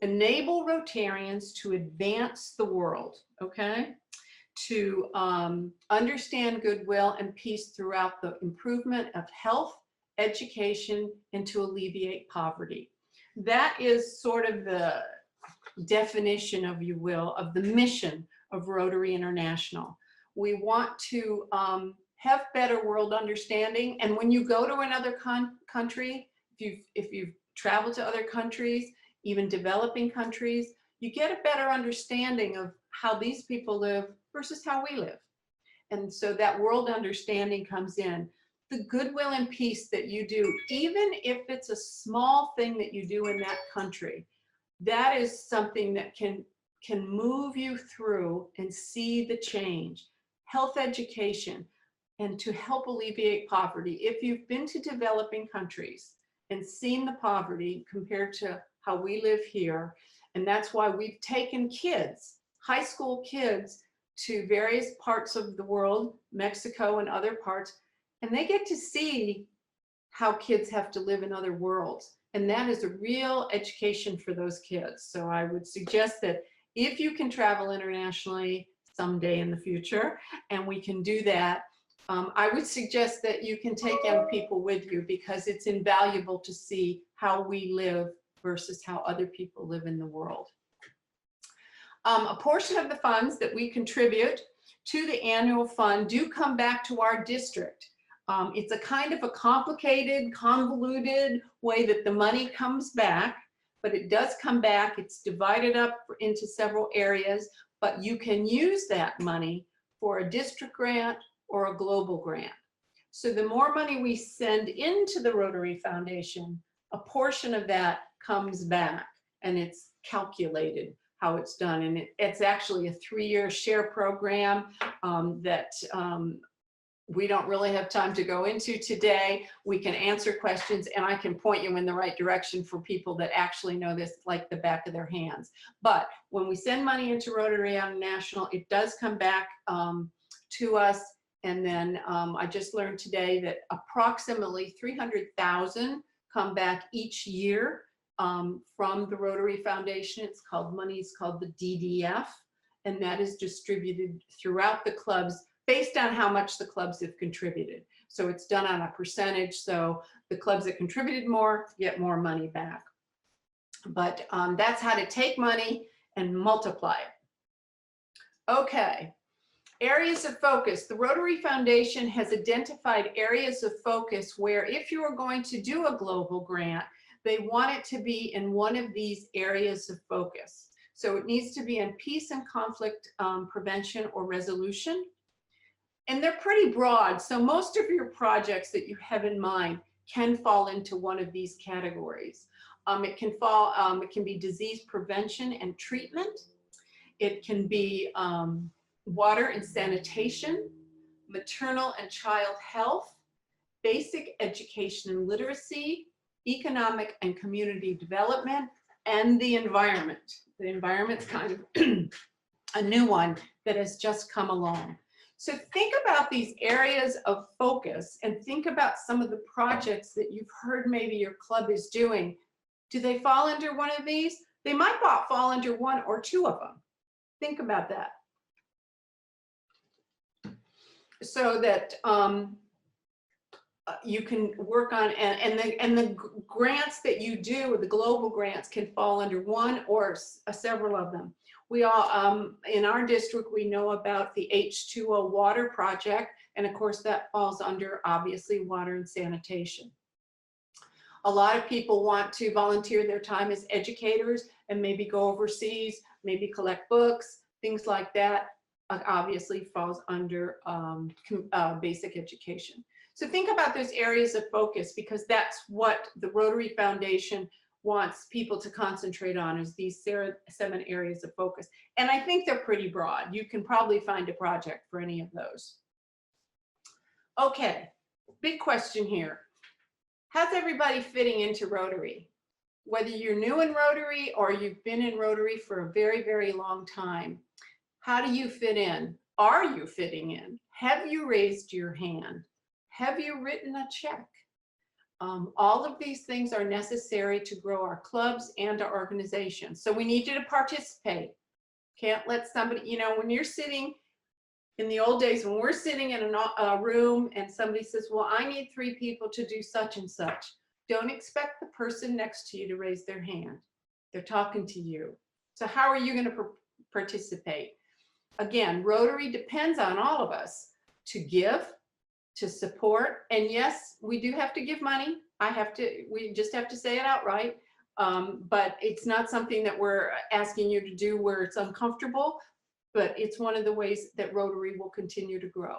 enable Rotarians to advance the world, okay? To understand goodwill and peace throughout the improvement of health, education, and to alleviate poverty. That is sort of the definition, if you will, of the mission of Rotary International. We want to have better world understanding. And when you go to another country, if you've traveled to other countries, even developing countries, you get a better understanding of how these people live versus how we live. And so that world understanding comes in. The goodwill and peace that you do, even if it's a small thing that you do in that country, that is something that can move you through and see the change. Health education, and to help alleviate poverty. If you've been to developing countries and seen the poverty compared to how we live here, and that's why we've taken kids, high school kids, to various parts of the world, Mexico and other parts, and they get to see how kids have to live in other worlds. And that is a real education for those kids. So I would suggest that if you can travel internationally someday in the future, and we can do that, I would suggest that you can take young people with you because it's invaluable to see how we live versus how other people live in the world. A portion of the funds that we contribute to the annual fund do come back to our district. It's a kind of a complicated, convoluted way that the money comes back, but it does come back. It's divided up into several areas, but you can use that money for a district grant or a global grant. So the more money we send into the Rotary Foundation, a portion of that comes back, and it's calculated how it's done. And it's actually a 3-year share program that we don't really have time to go into today. We can answer questions, and I can point you in the right direction for people that actually know this like the back of their hands. But when we send money into Rotary International, it does come back to us. And then I just learned today that approximately 300,000 come back each year from the Rotary Foundation. It's called the DDF, and that is distributed throughout the clubs based on how much the clubs have contributed. So it's done on a percentage. So the clubs that contributed more get more money back. But that's how to take money and multiply it. Okay. Areas of focus. The Rotary Foundation has identified areas of focus where if you are going to do a global grant, they want it to be in one of these areas of focus. So it needs to be in peace and conflict prevention or resolution. And they're pretty broad. So most of your projects that you have in mind can fall into one of these categories. It can be disease prevention and treatment. It can be water and sanitation, maternal and child health, basic education and literacy, economic and community development, and the environment. The environment's kind of a new one that has just come along. So think about these areas of focus and think about some of the projects that you've heard maybe your club is doing. Do they fall under one of these? They might fall under one or two of them. Think about that. So that you can work on, and the grants that you do, the global grants, can fall under one or several of them. We all, in our district, we know about the H2O water project, and of course that falls under, obviously, water and sanitation. A lot of people want to volunteer their time as educators and maybe go overseas, maybe collect books, things like that. Obviously falls under basic education. So think about those areas of focus, because that's what the Rotary Foundation wants people to concentrate on, is these 7 areas of focus. And I think they're pretty broad. You can probably find a project for any of those. Okay, big question here. How's everybody fitting into Rotary? Whether you're new in Rotary or you've been in Rotary for a very, very long time, how do you fit in? Are you fitting in? Have you raised your hand? Have you written a check? All of these things are necessary to grow our clubs and our organizations. So we need you to participate. Can't let somebody, you know, when you're sitting, in the old days, when we're sitting in a room and somebody says, well, I need 3 people to do such and such, don't expect the person next to you to raise their hand. They're talking to you. So how are you going to participate? Again, Rotary depends on all of us to give, to support, and yes, we do have to give money. We just have to say it outright, but it's not something that we're asking you to do where it's uncomfortable, but it's one of the ways that Rotary will continue to grow.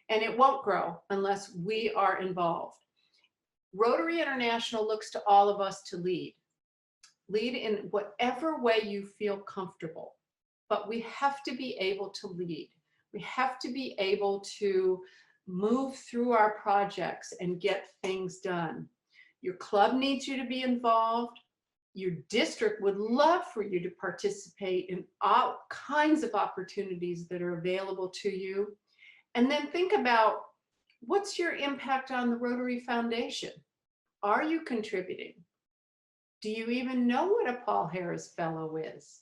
And it won't grow unless we are involved. Rotary International looks to all of us to lead. Lead in whatever way you feel comfortable. But we have to be able to lead. We have to be able to move through our projects and get things done. Your club needs you to be involved. Your district would love for you to participate in all kinds of opportunities that are available to you. And then think about, what's your impact on the Rotary Foundation? Are you contributing? Do you even know what a Paul Harris Fellow is?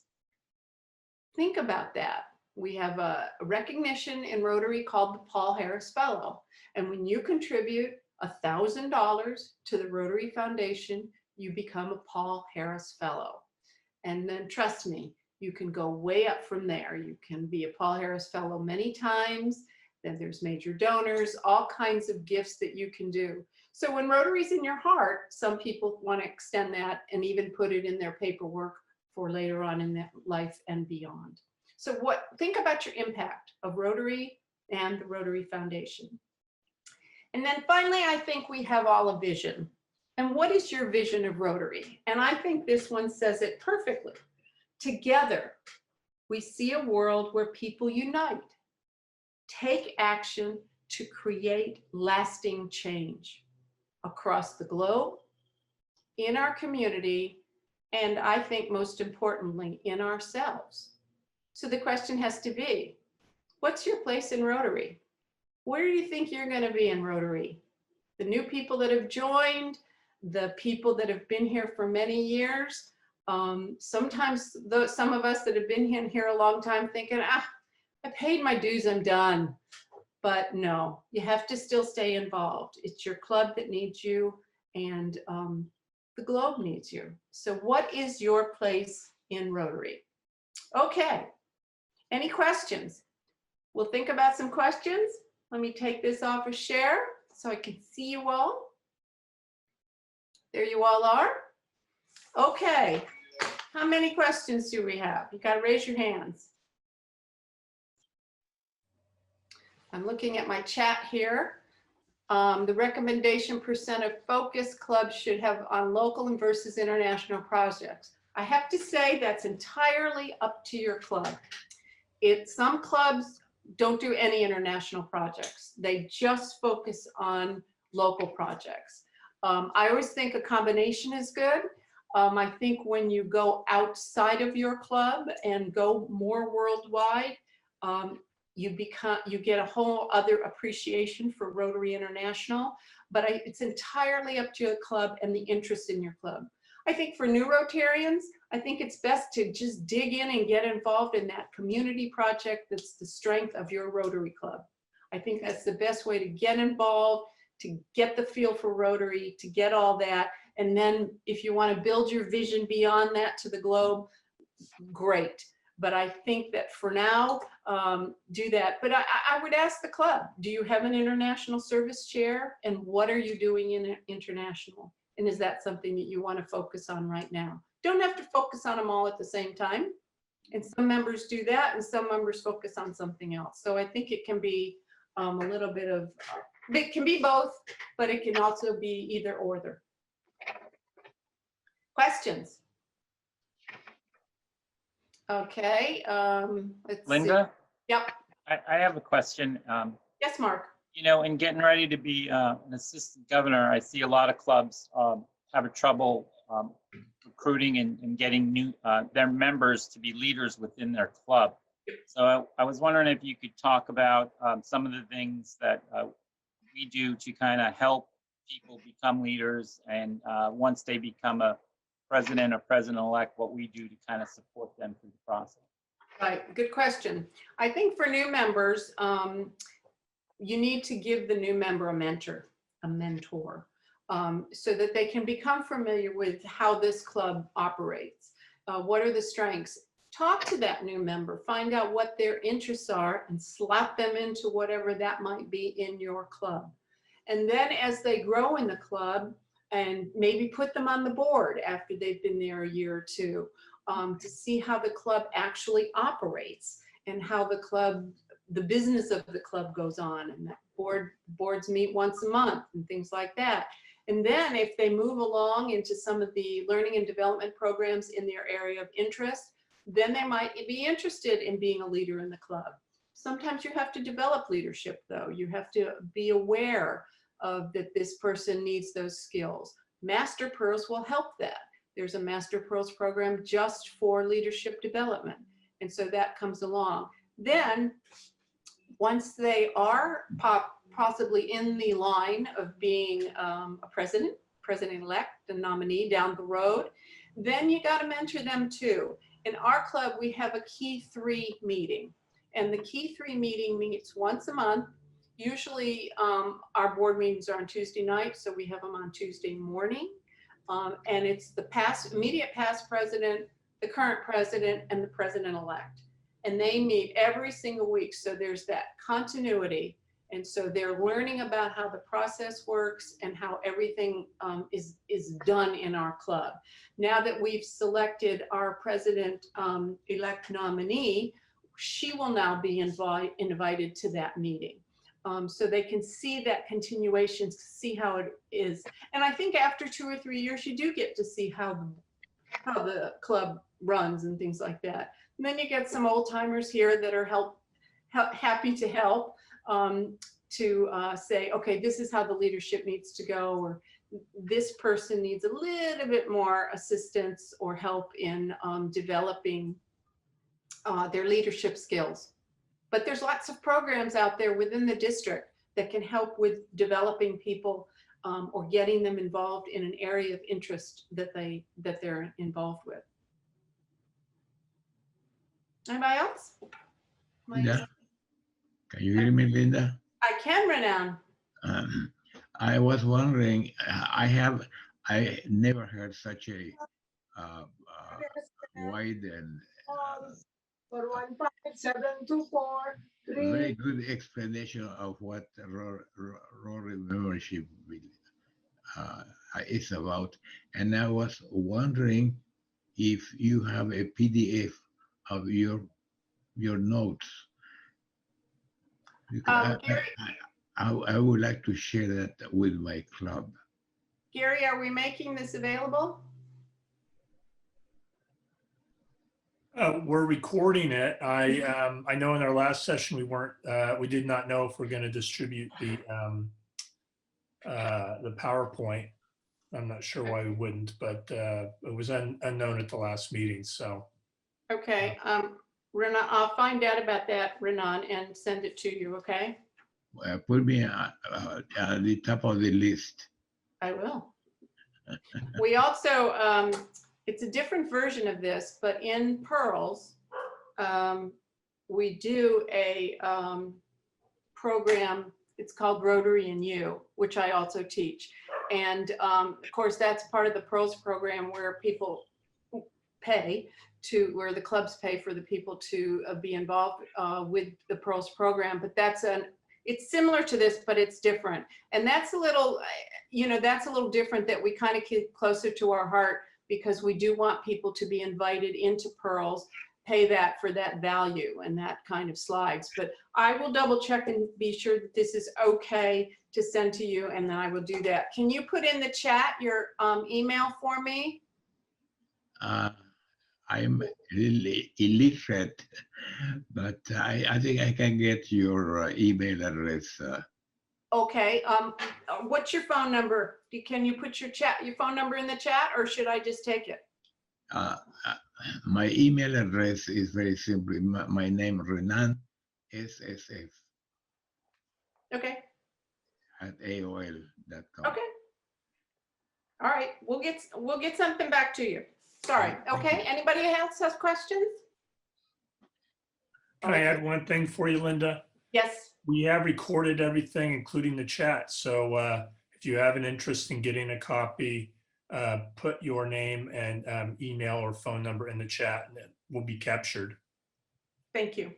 Think about that. We have a recognition in Rotary called the Paul Harris Fellow. And when you contribute $1,000 to the Rotary Foundation, you become a Paul Harris Fellow. And then trust me, you can go way up from there. You can be a Paul Harris Fellow many times. Then there's major donors, all kinds of gifts that you can do. So when Rotary's in your heart, some people want to extend that and even put it in their paperwork for later on in their life and beyond. So think about your impact of Rotary and the Rotary Foundation. And then finally, I think we have all a vision. And what is your vision of Rotary? And I think this one says it perfectly. Together, we see a world where people unite, take action to create lasting change across the globe, in our community, and I think most importantly, in ourselves. So the question has to be, what's your place in Rotary? Where do you think you're going to be in Rotary? The new people that have joined, the people that have been here for many years. Sometimes some of us that have been here a long time thinking, I paid my dues, I'm done. But no, you have to still stay involved. It's your club that needs you, and the globe needs you. So what is your place in Rotary? Okay, any questions? We'll think about some questions. Let me take this off of share so I can see you all. There you all are. Okay, how many questions do we have? You got to raise your hands. I'm looking at my chat here. The recommendation percent of focus clubs should have on local and versus international projects. I have to say that's entirely up to your club. Some clubs don't do any international projects. They just focus on local projects. I always think a combination is good. I think when you go outside of your club and go more worldwide, you get a whole other appreciation for Rotary International, but it's entirely up to your club and the interest in your club. I think for new Rotarians, I think it's best to just dig in and get involved in that community project that's the strength of your Rotary club. I think that's the best way to get involved, to get the feel for Rotary, to get all that. And then if you want to build your vision beyond that to the globe, great. But I think that for now, do that. But I would ask the club, do you have an international service chair? And what are you doing in international? And is that something that you want to focus on right now? Don't have to focus on them all at the same time. And some members do that, and some members focus on something else. So I think it can be a little bit of, it can be both, but it can also be either or. Questions? Okay, let's Linda? See. Yep. I have a question. Yes, Mark. You know, in getting ready to be an assistant governor, I see a lot of clubs have trouble recruiting and getting their members to be leaders within their club. So I was wondering if you could talk about some of the things that we do to kind of help people become leaders, and once they become a president or president-elect, what we do to kind of support them through the process. Right, good question. I think for new members, you need to give the new member a mentor, so that they can become familiar with how this club operates. What are the strengths? Talk to that new member, find out what their interests are, and slap them into whatever that might be in your club. And then as they grow in the club, and maybe put them on the board after they've been there a year or two, to see how the club actually operates and how the business of the club goes on, and that boards meet once a month and things like that. And then if they move along into some of the learning and development programs in their area of interest, then they might be interested in being a leader in the club. Sometimes you have to develop leadership though. You have to be aware of that this person needs those skills. Master Pearls will help that. There's a Master Pearls program just for leadership development. And so that comes along. Then once they are possibly in the line of being a president-elect, a nominee down the road, then you got to mentor them too. In our club, we have a key 3 meeting. And the Key 3 meeting meets once a month. Usually our board meetings are on Tuesday night, so we have them on Tuesday morning. And it's the immediate past president, the current president, and the president-elect. And they meet every single week, so there's that continuity. And so they're learning about how the process works and how everything is done in our club. Now that we've selected our president-elect nominee, she will now be invited to that meeting. So they can see that continuation, see how it is. And I think after 2 or 3 years, you do get to see how the club runs and things like that. And then you get some old timers here that are happy to help to say, okay, this is how the leadership needs to go, or this person needs a little bit more assistance or help in developing their leadership skills. But there's lots of programs out there within the district that can help with developing people or getting them involved in an area of interest that they're involved with. Anybody else? Linda, can you hear me, Linda? I can, Renan. I was wondering, I never heard such a wide and very good explanation of what Rotary membership is about. And I was wondering if you have a PDF of your notes. I would like to share that with my club. Gary, are we making this available? We're recording it. I know in our last session we did not know if we're going to distribute the PowerPoint. I'm not sure why we wouldn't, but it was unknown at the last meeting. So okay, Renan, I'll find out about that, Renan, and send it to you. Okay. Put me at the top of the list. I will. We also, it's a different version of this, but in Pearls, we do a program, it's called Rotary and You, which I also teach. And of course, that's part of the Pearls program where people pay where the clubs pay for the people to be involved with the Pearls program. But it's similar to this, but it's different. And that's a little, that's a little different, that we kind of keep closer to our heart, because we do want people to be invited into Pearls, pay that for that value and that kind of slides. But I will double check and be sure that this is okay to send to you, and then I will do that. Can you put in the chat your email for me? I'm really illiterate, but I think I can get your email address. Okay. What's your phone number? Can you put your phone number in the chat, or should I just take it? My email address is very simple. My name, Renan, SSF. Okay. At AOL.com. Okay. All right. We'll get something back to you. Sorry. Okay. Anybody else has questions? can I add one thing for you, Linda? Yes. We have recorded everything, including the chat. So if you have an interest in getting a copy, put your name and email or phone number in the chat, and it will be captured. Thank you.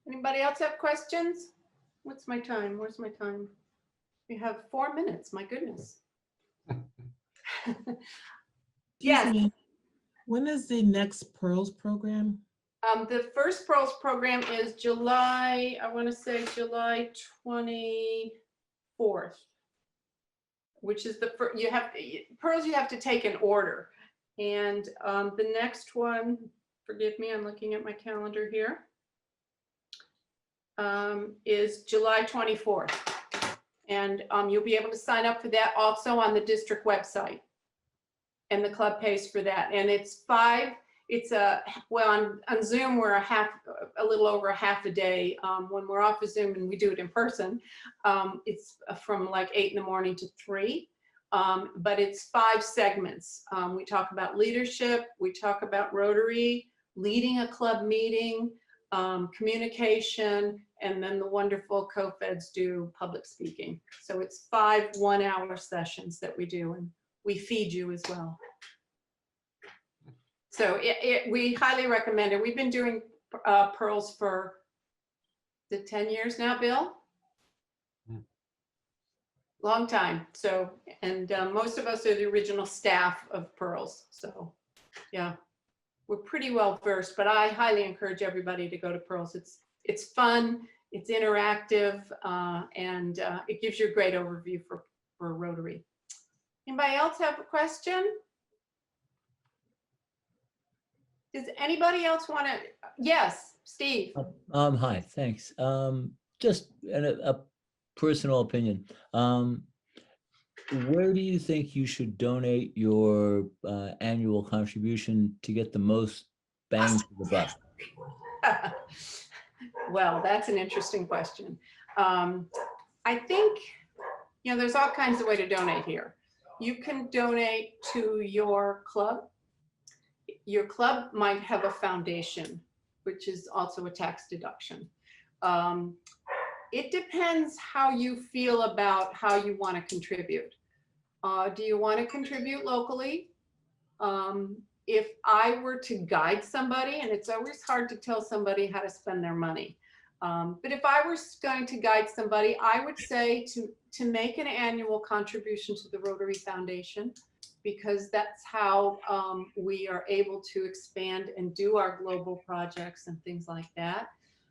Anybody else have questions? What's my time? Where's my time? We have 4 minutes. My goodness. Yes. Me. When is the next Pearls program? The first Pearls program is July, I want to say July 24th, which is the first, Pearls you have to take in order. And the next one, forgive me, I'm looking at my calendar here, is July 24th. And you'll be able to sign up for that also on the district website. And the club pays for that. And it's well, on Zoom, we're a little over a half a day. When we're off of Zoom and we do it in person, it's from like 8 in the morning to 3. But it's 5 segments. We talk about leadership, we talk about Rotary, leading a club meeting, communication, and then the wonderful co-feds do public speaking. So it's 5 one-hour sessions that we do, and we feed you as well. So we highly recommend it. We've been doing Pearls for the 10 years now, Bill? Long time. So, and most of us are the original staff of Pearls. So yeah, we're pretty well versed, but I highly encourage everybody to go to Pearls. It's fun, it's interactive, and it gives you a great overview for Rotary. Anybody else have a question? Does anybody else want to? Yes, Steve. Hi, thanks. Just a personal opinion. Where do you think you should donate your annual contribution to get the most bang for the buck? Well, that's an interesting question. I think, there's all kinds of ways to donate here. You can donate to your club. Your club might have a foundation, which is also a tax deduction. It depends how you feel about how you want to contribute. Do you want to contribute locally? If I were to guide somebody, and it's always hard to tell somebody how to spend their money, but if I was going to guide somebody, I would say to make an annual contribution to the Rotary Foundation, because that's how we are able to expand and do our global projects and things like that.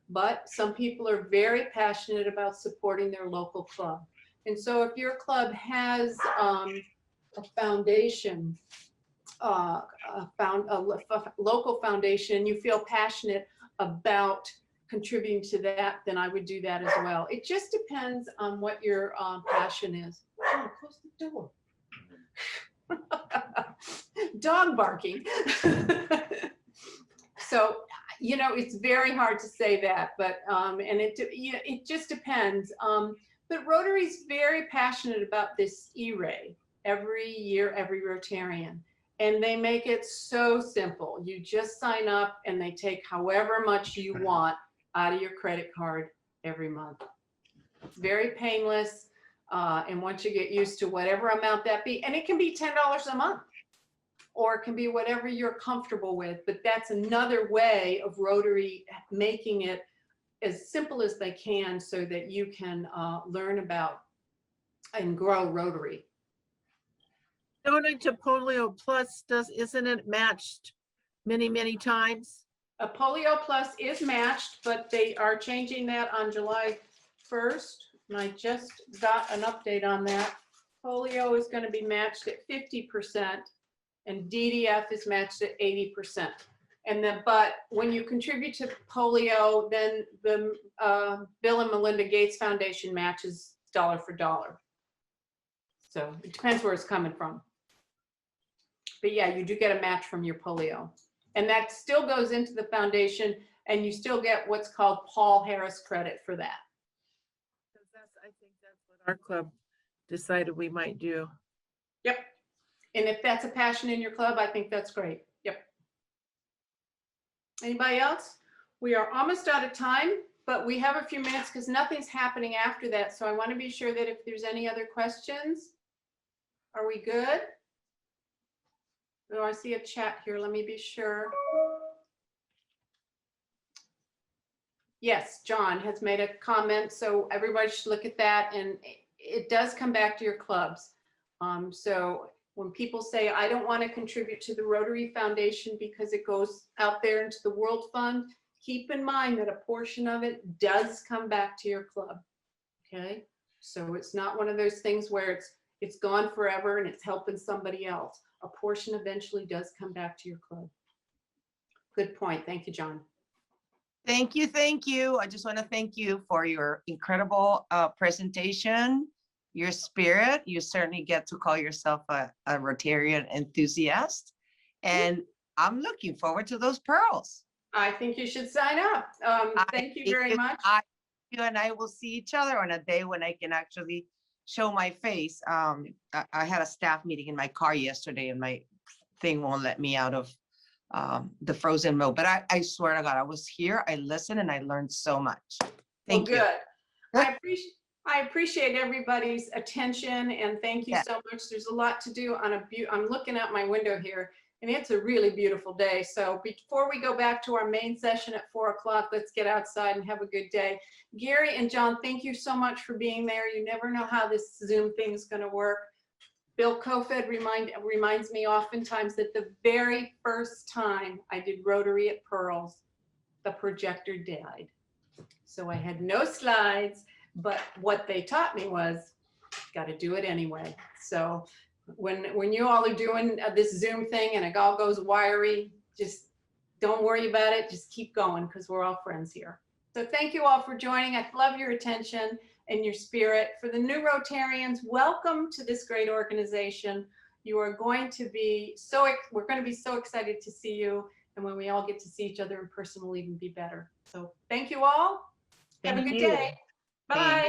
But some people are very passionate about supporting their local club. And so if your club has a foundation, a local foundation, and you feel passionate about contributing to that, then I would do that as well. It just depends on what your passion is. Oh, close the door. Dog barking. So, it's very hard to say that, but and it just depends. But Rotary's very passionate about this E-Ray. Every year, every Rotarian, and they make it so simple. You just sign up, and they take however much you want out of your credit card every month. It's very painless, and once you get used to whatever amount that be, and it can be $10 a month, or it can be whatever you're comfortable with, but that's another way of Rotary making it as simple as they can so that you can learn about and grow Rotary. Donate to Polio Plus, isn't it matched many times? A Polio Plus is matched, but they are changing that on July 1st. And I just got an update on that. Polio is going to be matched at 50%, and DDF is matched at 80%. And then, but when you contribute to polio, then the Bill and Melinda Gates Foundation matches dollar for dollar. So it depends where it's coming from. But yeah, you do get a match from your polio. And that still goes into the foundation, and you still get what's called Paul Harris credit for that. I think that's what our club decided we might do. Yep. And if that's a passion in your club, I think that's great. Yep. Anybody else? We are almost out of time, but we have a few minutes because nothing's happening after that. So I want to be sure that if there's any other questions, are we good? Oh, I see a chat here. Let me be sure. Yes, John has made a comment, so everybody should look at that, and it does come back to your clubs. So when people say, I don't want to contribute to the Rotary Foundation because it goes out there into the World Fund, keep in mind that a portion of it does come back to your club, okay? So it's not one of those things where it's gone forever and it's helping somebody else. A portion eventually does come back to your club. Good point. Thank you, John. Thank you. Thank you. I just want to thank you for your incredible presentation, your spirit. You certainly get to call yourself a Rotarian enthusiast. And I'm looking forward to those pearls. I think you should sign up. Thank you very much. You and I will see each other on a day when I can actually show my face. I had a staff meeting in my car yesterday, and my thing won't let me out of the frozen meal. But I swear to God, I was here, I listened, and I learned so much. Thank you. Good. I appreciate everybody's attention and thank you Yeah. so much. There's a lot to do on I'm looking out my window here and it's a really beautiful day. So before we go back to our main session at 4 o'clock, let's get outside and have a good day. Gary and John, thank you so much for being there. You never know how this Zoom thing is going to work. Bill Kofed reminds me oftentimes that the very first time I did Rotary at Pearls, the projector died. So I had no slides, but what they taught me was, got to do it anyway. So when you all are doing this Zoom thing and it all goes wiry, just don't worry about it. Just keep going because we're all friends here. So thank you all for joining. I love your attention and your spirit. For the new Rotarians, welcome to this great organization. You are going to be we're going to be so excited to see you. And when we all get to see each other in person, we'll even be better. So thank you all. Have a good day. Bye.